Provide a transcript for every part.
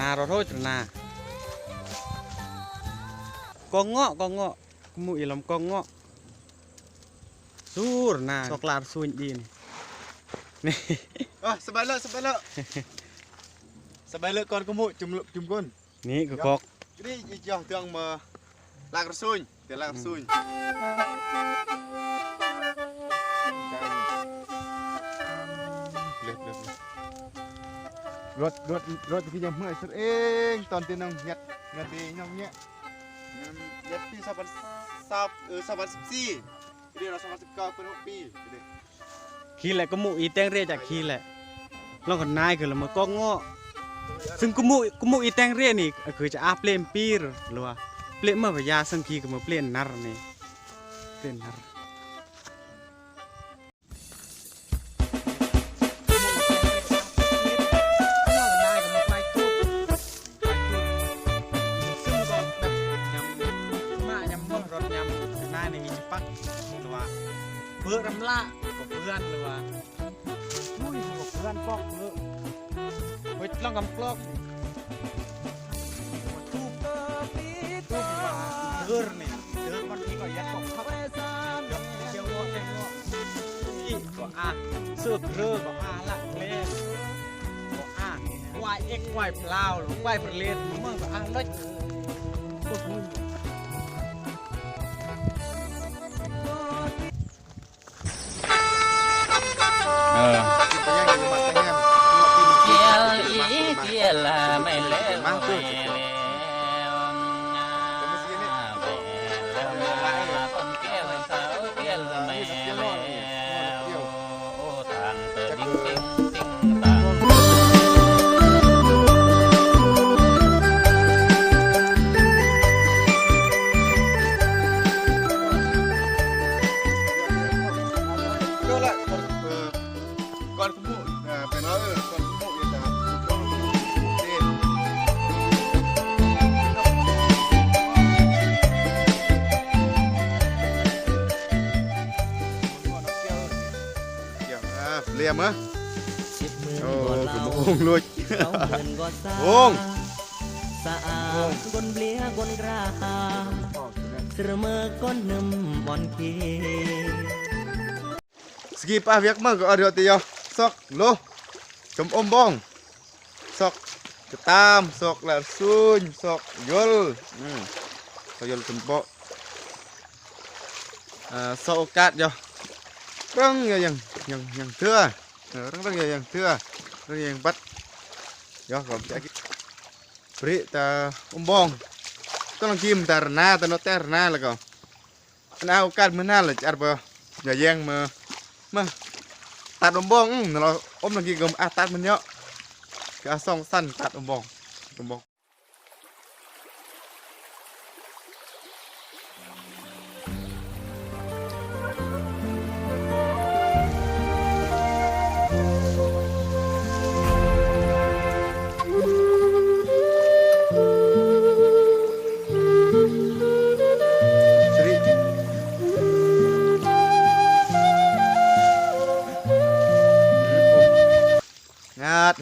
นาเราโทษนาก็เงาะมุยลำก็เงาะสู้นาสกลาดสู้ดีนี่สบายเลยก่อนก็มุจุ่มก้นนี่ก็กอกนี่ย่อเตืองมาลากระสุนเดี๋ยวลากระสุนรถที่ยังไม่สุดเองตอนที่น้องยัดเงินที่น้องเนี้ยยัดปี2014เดี๋ยวเรา2019เป็น6 ปีขี้แหละก็มุยแตงเรียจากขี้แหละแล้วก็นายคือเรามาก็เงาะซึ่งก็มุยแตงเรียนี่คือจะอาเปลี่ยนปีหรือว่าเปลี่ยนเมื่อพยาสังคีก็มาเปลี่ยนนารนี่เปลี่ยนนารเพื่อนรำละกับเพื่อนหรือว่าอุ้ยกับเพื่อนปอกเลยไปลองกำปลอกทุบว่าเดินนี่เดินบางทีก็ยัดปอกพับยกเชี่ยวล้อแทงล้อที่ก็เสื้อเรือก็ละเล่นก็วายเอ็กวายเปล่าหรือวายประเลียนมึงก็เล็กเกี่ยวไม่เล่มากเลยคนเกี่ยวเขาเกี่ยวไม่เล่โอ้ทางเติร์ดิ้งติ้งต่างก็ละก่อนขมุเป็นก่อนขมุยังจะเรียมเหรอโอ้กระมงลุยวงสะอาดกนเบลียกนกราเสมอก้นนึ่มบอนเกสกีป้าเวียกมั่งก็เอาเดี๋ยวตีเอาซอกโลจมอมบองซอกกระตามซอกละซุนซอกยลซอกยลจมโปซอกโอกาสเดี๋ยวเรื่องยังเถื่อเรื่องยังเถื่อเรื่องยังบัดเดี๋ยวผมจะปริตาอมบองต้องลองกิมตาหน้าตาโนเตอร์หน้าแล้วก็เอาโอกาสมือหน้าเลยจัดไปอย่าแย่งมาตัดอมบองเราอมลองกินกับตัดมันเยอะก็ส่องสั้นตัดอมบอง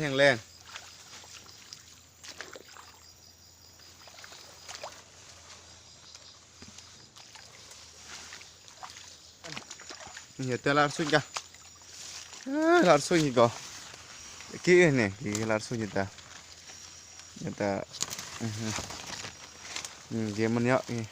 แห้งแรงนี่เตลาร์สุญกะลาร์สุญก็กี่เนี่ยกี่ลาร์สุญตาเกมมันเยอะนี่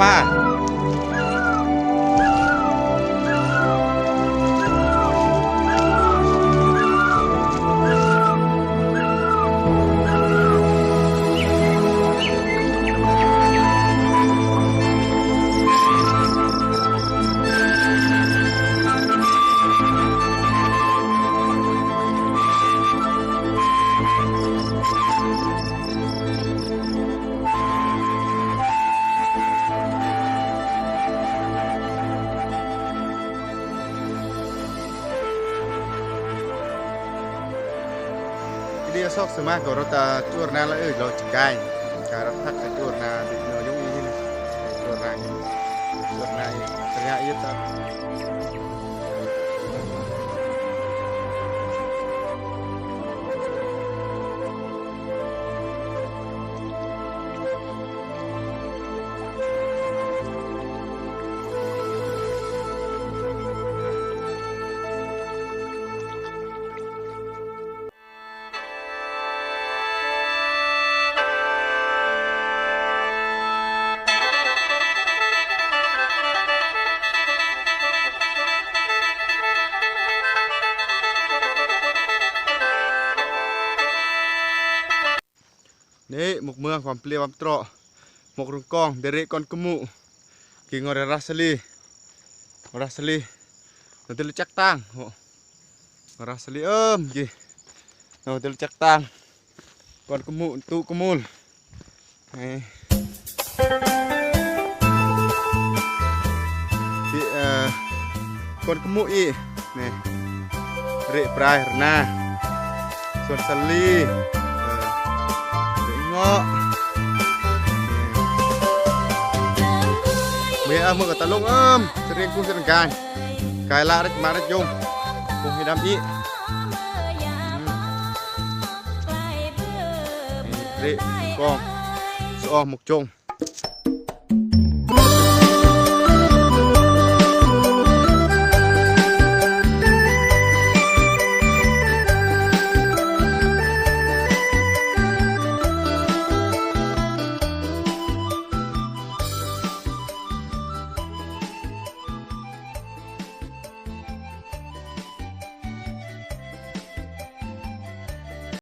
ป้า เ dia sok semua kalau rota curna lah lo cekai cara tak curna di nojung ini curna ini ternyata ituนี่หมกเมืองความเปรี้ยวความตรอหมกรุงกองเดเรกอนกมุกิงอร์รัสลีnanti lu cek tang rasli ki nanti lu cek tang kon kemu tu kemul kon kemu i nih ri prai rna son sali mẹ mơ cả tà lông sering ku sering cài la đấy mà nó chung cùng thì đam ý đi con so một chung